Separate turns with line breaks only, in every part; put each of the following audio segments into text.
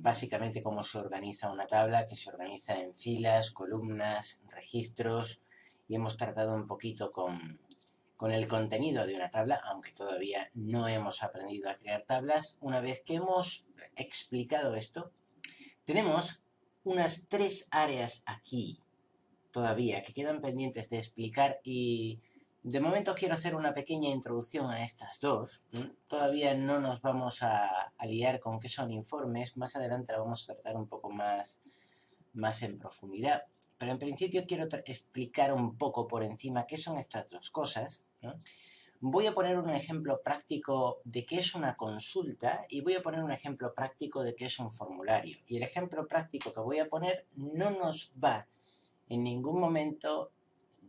básicamente cómo se organiza una tabla, que se organiza en filas, columnas, registros, y hemos tratado un poquito con el contenido de una tabla, aunque todavía no hemos aprendido a crear tablas. Una vez que hemos explicado esto, tenemos unas 3 áreas aquí todavía que quedan pendientes de explicar y de momento quiero hacer una pequeña introducción a estas dos. Todavía no nos vamos a liar con qué son informes, más adelante la vamos a tratar un poco más en profundidad, pero en principio quiero explicar un poco por encima qué son estas dos cosas, ¿no? Voy a poner un ejemplo práctico de qué es una consulta y voy a poner un ejemplo práctico de qué es un formulario. Y el ejemplo práctico que voy a poner no nos va en ningún momento,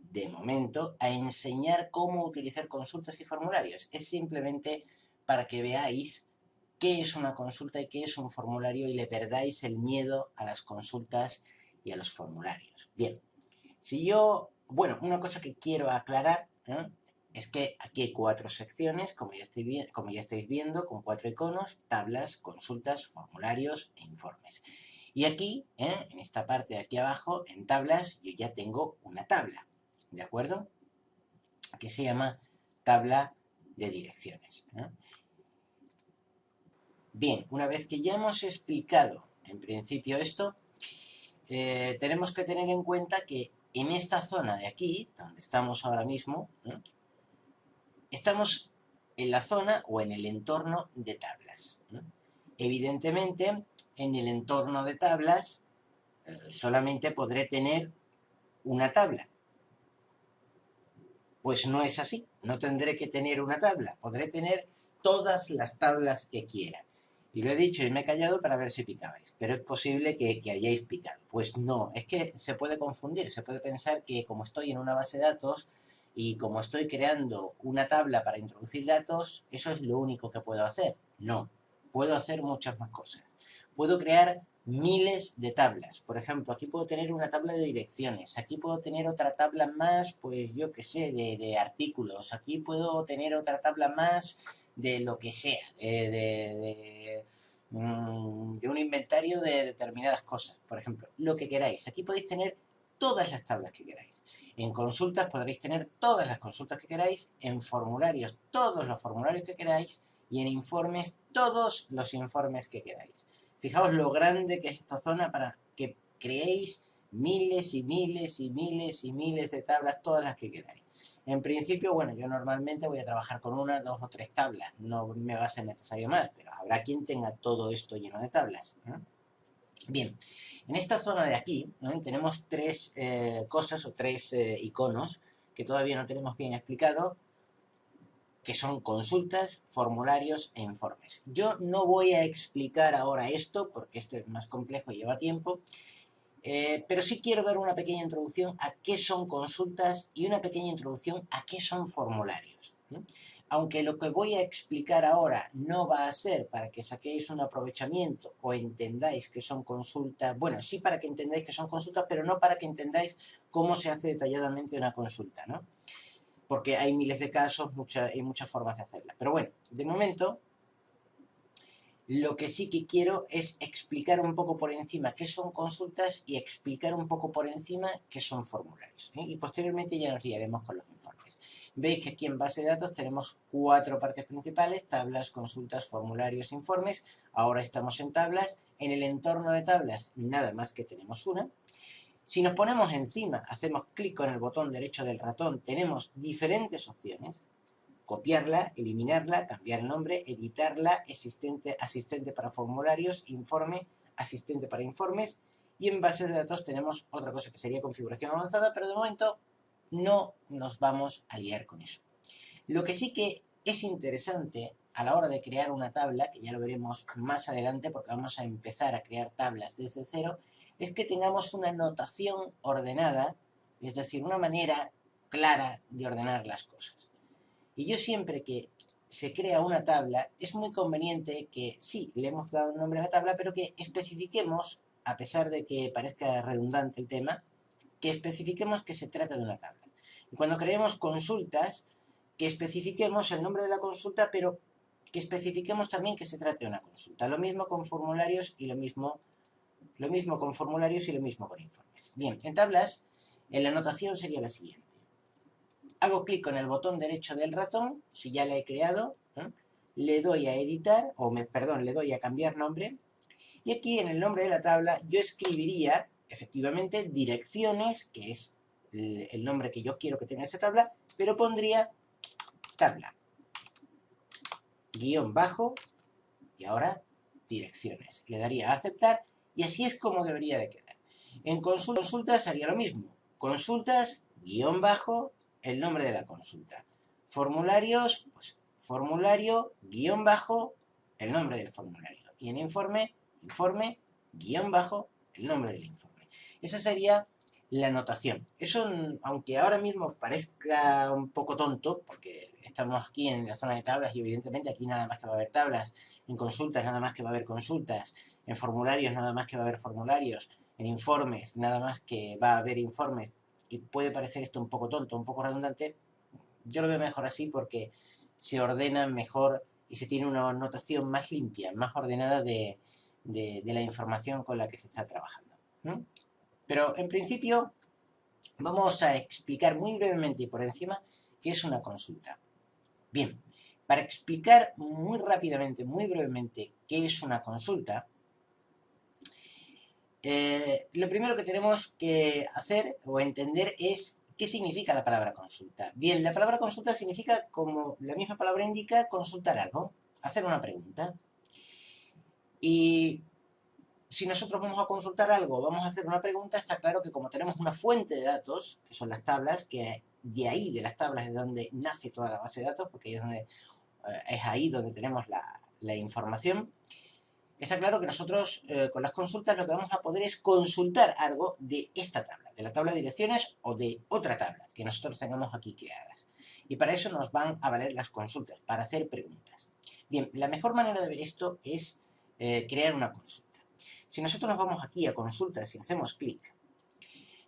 de momento, a enseñar cómo utilizar consultas y formularios. Es simplemente para que veáis qué es una consulta y qué es un formulario y le perdáis el miedo a las consultas y a los formularios. Bien, si yo, bueno, una cosa que quiero aclarar, es que aquí hay 4 secciones, como ya estáis viendo, con 4 iconos: tablas, consultas, formularios e informes. Y aquí, en esta parte de aquí abajo, en tablas, yo ya tengo una tabla, ¿de acuerdo? Que se llama tabla de direcciones. Bien, una vez que ya hemos explicado en principio esto, tenemos que tener en cuenta que en esta zona de aquí, donde estamos ahora mismo, estamos en la zona o en el entorno de tablas. Evidentemente, en el entorno de tablas solamente podré tener una tabla. Pues no es así, no tendré que tener una tabla, podré tener todas las tablas que quiera. Y lo he dicho y me he callado para ver si picabais, pero es posible que hayáis picado. Pues no, es que se puede confundir, se puede pensar que como estoy en una base de datos y como estoy creando una tabla para introducir datos, eso es lo único que puedo hacer. No, puedo hacer muchas más cosas. Puedo crear miles de tablas. Por ejemplo, aquí puedo tener una tabla de direcciones, aquí puedo tener otra tabla más, pues yo qué sé, de artículos, aquí puedo tener otra tabla más de lo que sea, de un inventario de determinadas cosas, por ejemplo, lo que queráis. Aquí podéis tener todas las tablas que queráis. En consultas podréis tener todas las consultas que queráis, en formularios todos los formularios que queráis y en informes todos los informes que queráis. Fijaos lo grande que es esta zona para que creéis miles y miles y miles y miles de tablas, todas las que queráis. En principio, bueno, yo normalmente voy a trabajar con 1, 2 o 3 tablas, no me va a ser necesario más, pero habrá quien tenga todo esto lleno de tablas. Bien, en esta zona de aquí, ¿no?, tenemos 3 cosas o 3 iconos que todavía no tenemos bien explicado, que son consultas, formularios e informes. Yo no voy a explicar ahora esto, porque esto es más complejo y lleva tiempo, pero sí quiero dar una pequeña introducción a qué son consultas y una pequeña introducción a qué son formularios. Aunque lo que voy a explicar ahora no va a ser para que saquéis un aprovechamiento o entendáis que son consultas, bueno, sí para que entendáis que son consultas, pero no para que entendáis cómo se hace detalladamente una consulta, ¿no? Porque hay miles de casos, hay muchas formas de hacerla. Pero bueno, de momento, lo que sí que quiero es explicar un poco por encima qué son consultas y explicar un poco por encima qué son formularios. Y posteriormente ya nos liaremos con los informes. Veis que aquí en base de datos tenemos 4 partes principales: tablas, consultas, formularios, informes. Ahora estamos en tablas. En el entorno de tablas nada más que tenemos una. Si nos ponemos encima, hacemos clic con el botón derecho del ratón, tenemos diferentes opciones: copiarla, eliminarla, cambiar el nombre, editarla, asistente para formularios, informe, asistente para informes. Y en bases de datos tenemos otra cosa que sería configuración avanzada, pero de momento no nos vamos a liar con eso. Lo que sí que es interesante a la hora de crear una tabla, que ya lo veremos más adelante porque vamos a empezar a crear tablas desde cero, es que tengamos una notación ordenada, es decir, una manera clara de ordenar las cosas. Y yo siempre que se crea una tabla, es muy conveniente que sí, le hemos dado un nombre a la tabla, pero que especifiquemos, a pesar de que parezca redundante el tema, que especifiquemos que se trata de una tabla. Y cuando creemos consultas, que especifiquemos el nombre de la consulta, pero que especifiquemos también que se trate de una consulta. Lo mismo con formularios y lo mismo con formularios y lo mismo con informes. Bien, en tablas, la anotación sería la siguiente. Hago clic con el botón derecho del ratón, si ya la he creado, ¿eh? Le doy a editar, perdón, le doy a cambiar nombre, y aquí en el nombre de la tabla yo escribiría, efectivamente, direcciones, que es el nombre que yo quiero que tenga esa tabla, pero pondría tabla, guión bajo, y ahora direcciones. Le daría a aceptar, y así es como debería de quedar. En consultas haría lo mismo. Consultas, guión bajo, el nombre de la consulta. Formularios, pues formulario, guión bajo, el nombre del formulario. Y en informe, informe, guión bajo, el nombre del informe. Esa sería la anotación. Eso, aunque ahora mismo parezca un poco tonto, porque estamos aquí en la zona de tablas y evidentemente aquí nada más que va a haber tablas, en consultas nada más que va a haber consultas, en formularios nada más que va a haber formularios, en informes nada más que va a haber informes, y puede parecer esto un poco tonto, un poco redundante, yo lo veo mejor así porque se ordena mejor y se tiene una notación más limpia, más ordenada de la información con la que se está trabajando. ¿Mm? Pero en principio vamos a explicar muy brevemente y por encima qué es una consulta. Bien, para explicar muy rápidamente, muy brevemente qué es una consulta, lo primero que tenemos que hacer o entender es qué significa la palabra consulta. Bien, la palabra consulta significa, como la misma palabra indica, consultar algo, hacer una pregunta. Y si nosotros vamos a consultar algo, vamos a hacer una pregunta, está claro que como tenemos una fuente de datos, que son las tablas, que de ahí, de las tablas, es donde nace toda la base de datos, porque es ahí donde tenemos la información, está claro que nosotros con las consultas lo que vamos a poder es consultar algo de esta tabla, de la tabla de direcciones o de otra tabla que nosotros tengamos aquí creadas. Y para eso nos van a valer las consultas, para hacer preguntas. Bien, la mejor manera de ver esto es crear una consulta. Si nosotros nos vamos aquí a consultas y hacemos clic,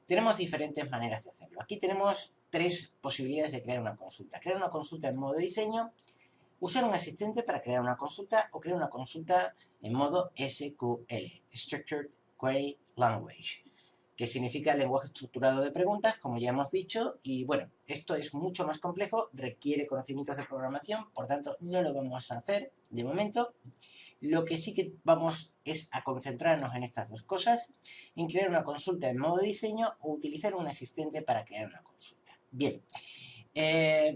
tenemos diferentes maneras de hacerlo. Aquí tenemos tres posibilidades de crear una consulta. Crear una consulta en modo diseño, usar un asistente para crear una consulta o crear una consulta en modo SQL, Structured Query Language, que significa lenguaje estructurado de preguntas, como ya hemos dicho, y bueno, esto es mucho más complejo, requiere conocimientos de programación, por tanto no lo vamos a hacer de momento. Lo que sí que vamos es a concentrarnos en estas dos cosas, en crear una consulta en modo diseño o utilizar un asistente para crear una consulta. Bien,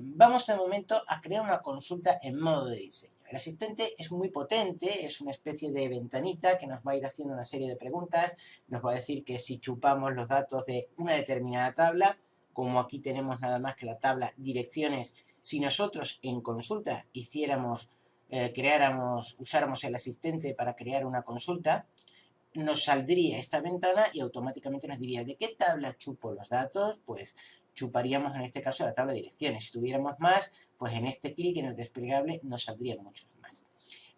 vamos de momento a crear una consulta en modo de diseño. El asistente es muy potente, es una especie de ventanita que nos va a ir haciendo una serie de preguntas, nos va a decir que si chupamos los datos de una determinada tabla, como aquí tenemos nada más que la tabla direcciones, si nosotros en consulta usáramos el asistente para crear una consulta, nos saldría esta ventana y automáticamente nos diría ¿de qué tabla chupo los datos? Pues chuparíamos en este caso la tabla de direcciones. Si tuviéramos más, pues en este clic en el desplegable nos saldrían muchos más.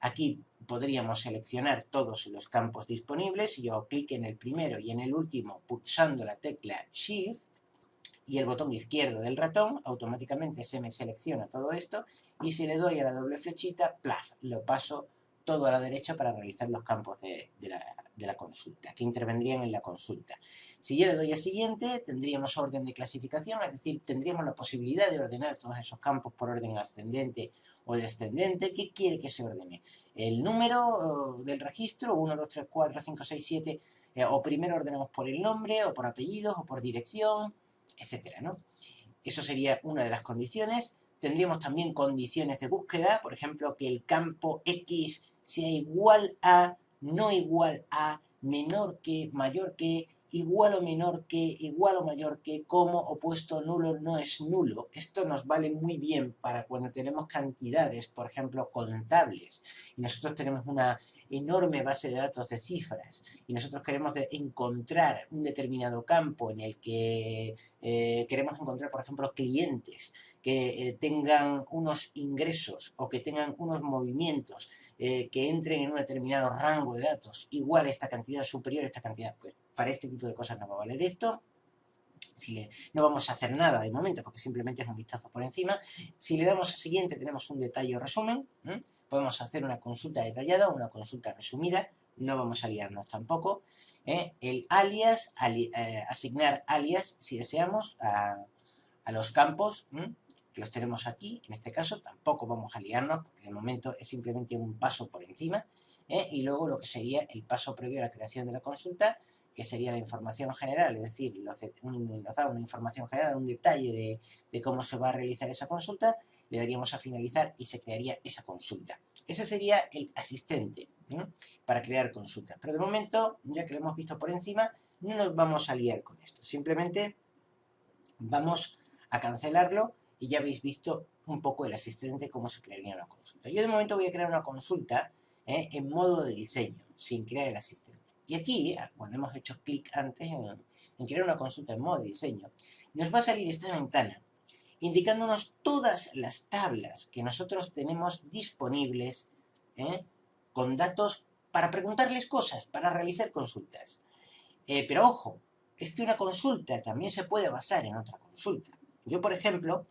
Aquí podríamos seleccionar todos los campos disponibles. Yo hago clic en el primero y en el último pulsando la tecla Shift y el botón izquierdo del ratón, automáticamente se me selecciona todo esto y si le doy a la doble flechita, ¡plaf!, lo paso todo a la derecha para realizar los campos de la consulta, que intervendrían en la consulta. Si yo le doy a siguiente, tendríamos orden de clasificación, es decir, tendríamos la posibilidad de ordenar todos esos campos por orden ascendente o descendente. ¿Qué quiere que se ordene? El número del registro, 1, 2, 3, 4, 5, 6, 7, o primero ordenamos por el nombre, o por apellidos, o por dirección, etcétera, ¿no? Eso sería una de las condiciones. Tendríamos también condiciones de búsqueda, por ejemplo, que el campo X sea igual a, no igual a, menor que, mayor que, igual o menor que, igual o mayor que, como, opuesto, nulo, no es nulo. Esto nos vale muy bien para cuando tenemos cantidades, por ejemplo, contables, y nosotros tenemos una enorme base de datos de cifras, y nosotros queremos encontrar un determinado campo en el que queremos encontrar, por ejemplo, clientes que tengan unos ingresos o que tengan unos movimientos que entren en un determinado rango de datos igual a esta cantidad, superior a esta cantidad, pues para este tipo de cosas nos va a valer esto. no vamos a hacer nada de momento porque simplemente es un vistazo por encima. Si le damos a siguiente tenemos un detalle o resumen. Podemos hacer una consulta detallada o una consulta resumida. No vamos a liarnos tampoco. El alias, asignar alias si deseamos a los campos que los tenemos aquí. En este caso tampoco vamos a liarnos porque de momento es simplemente un paso por encima. Y luego lo que sería el paso previo a la creación de la consulta, que sería la información general, es decir, nos da una información general, un detalle de cómo se va a realizar esa consulta, le daríamos a finalizar y se crearía esa consulta. Ese sería el asistente para crear consultas. Pero de momento, ya que lo hemos visto por encima, no nos vamos a liar con esto. Simplemente vamos a cancelarlo y ya habéis visto un poco el asistente, cómo se crearía una consulta. Yo de momento voy a crear una consulta en modo de diseño, sin crear el asistente. Y aquí, cuando hemos hecho clic antes en crear una consulta en modo de diseño, nos va a salir esta ventana indicándonos todas las tablas que nosotros tenemos disponibles con datos para preguntarles cosas, para realizar consultas. Pero ojo, es que una consulta también se puede basar en otra consulta. Yo, por ejemplo,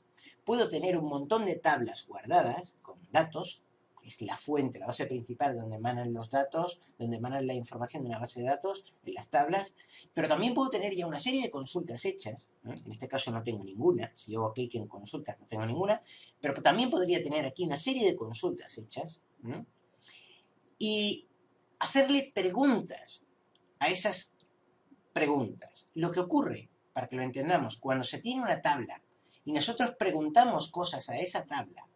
puedo tener un montón de tablas guardadas con datos, que es la fuente, la base principal donde emanan los datos, donde emanan la información de una base de datos, en las tablas, pero también puedo tener ya una serie de consultas hechas, en este caso no tengo ninguna, si yo hago clic en consultas no tengo ninguna, pero también podría tener aquí una serie de consultas hechas y hacerle preguntas a esas preguntas. Lo que ocurre, para que lo entendamos, cuando se tiene una tabla y nosotros preguntamos cosas a esa tabla,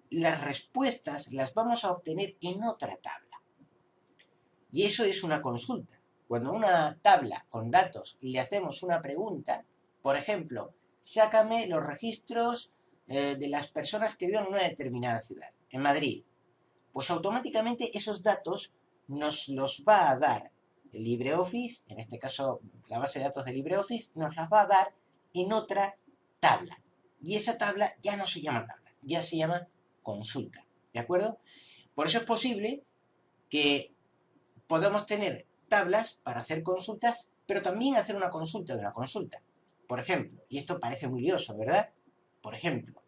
las respuestas las vamos a obtener en otra tabla. Y eso es una consulta. Cuando a una tabla con datos le hacemos una pregunta, por ejemplo, sácame los registros de las personas que viven en una determinada ciudad, en Madrid, pues automáticamente esos datos nos los va a dar el LibreOffice, en este caso la base de datos de LibreOffice, nos las va a dar en otra tabla. Y esa tabla ya no se llama tabla, ya se llama consulta. ¿De acuerdo? Por eso es posible que podamos tener tablas para hacer consultas, pero también hacer una consulta de una consulta. Por ejemplo, y esto parece muy lioso, ¿verdad? Por ejemplo,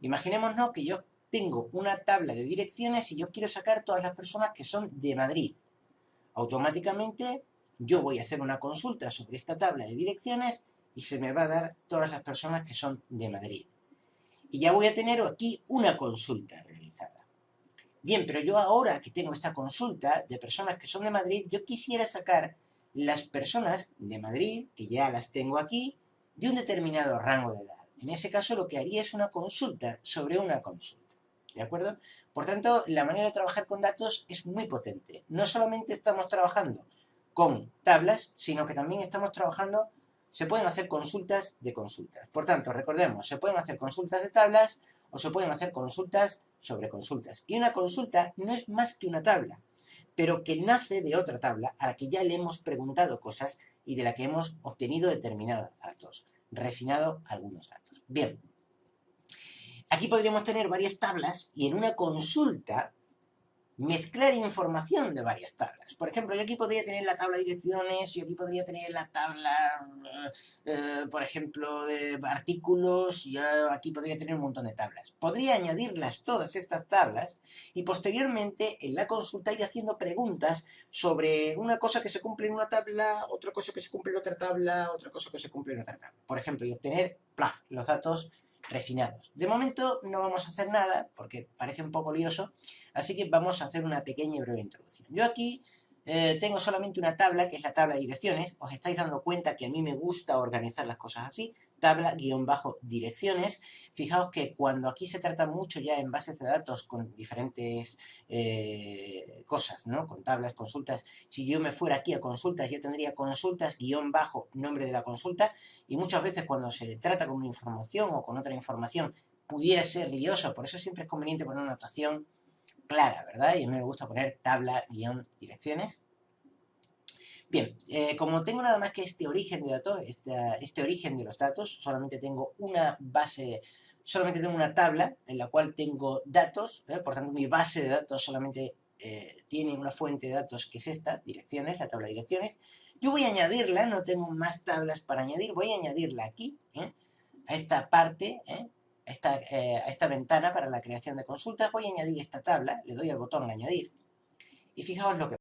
imaginémonos que yo tengo una tabla de direcciones y yo quiero sacar todas las personas que son de Madrid. Automáticamente yo voy a hacer una consulta sobre esta tabla de direcciones y se me va a dar todas las personas que son de Madrid. Y ya voy a tener aquí una consulta realizada. Bien, pero yo ahora que tengo esta consulta de personas que son de Madrid, yo quisiera sacar las personas de Madrid, que ya las tengo aquí, de un determinado rango de edad. En ese caso lo que haría es una consulta sobre una consulta. ¿De acuerdo? Por tanto, la manera de trabajar con datos es muy potente. No solamente estamos trabajando con tablas, sino que también estamos trabajando, se pueden hacer consultas de consultas. Por tanto, recordemos, se pueden hacer consultas de tablas o se pueden hacer consultas sobre consultas. Y una consulta no es más que una tabla, pero que nace de otra tabla a la que ya le hemos preguntado cosas y de la que hemos obtenido determinados datos, refinado algunos datos. Bien, aquí podríamos tener varias tablas y en una consulta mezclar información de varias tablas. Por ejemplo, yo aquí podría tener la tabla de direcciones, yo aquí podría tener la tabla, por ejemplo, de artículos, yo aquí podría tener un montón de tablas. Podría añadirlas todas estas tablas y posteriormente en la consulta ir haciendo preguntas sobre una cosa que se cumple en una tabla, otra cosa que se cumple en otra tabla, otra cosa que se cumple en otra tabla. Por ejemplo, y obtener los datos refinados. De momento no vamos a hacer nada porque parece un poco lioso, así que vamos a hacer una pequeña y breve introducción. Yo aquí tengo solamente una tabla, que es la tabla de direcciones. Os estáis dando cuenta que a mí me gusta organizar las cosas así. Tabla-direcciones. Fijaos que cuando aquí se trata mucho ya en bases de datos con diferentes cosas, ¿no? Con tablas, consultas. Si yo me fuera aquí a consultas, yo tendría consultas-nombre de la consulta. Y muchas veces cuando se trata con una información o con otra información pudiera ser lioso. Por eso siempre es conveniente poner una notación clara, ¿verdad? Y a mí me gusta poner tabla-direcciones. Bien, como tengo nada más que este origen de datos, este origen de los datos, solamente tengo una base, solamente tengo una tabla en la cual tengo datos, por tanto mi base de datos solamente tiene una fuente de datos que es esta, direcciones, la tabla de direcciones. Yo voy a añadirla, no tengo más tablas para añadir, voy a añadirla aquí, a esta parte, a esta ventana para la creación de consultas. Voy a añadir esta tabla, le doy al botón añadir y fijaos lo que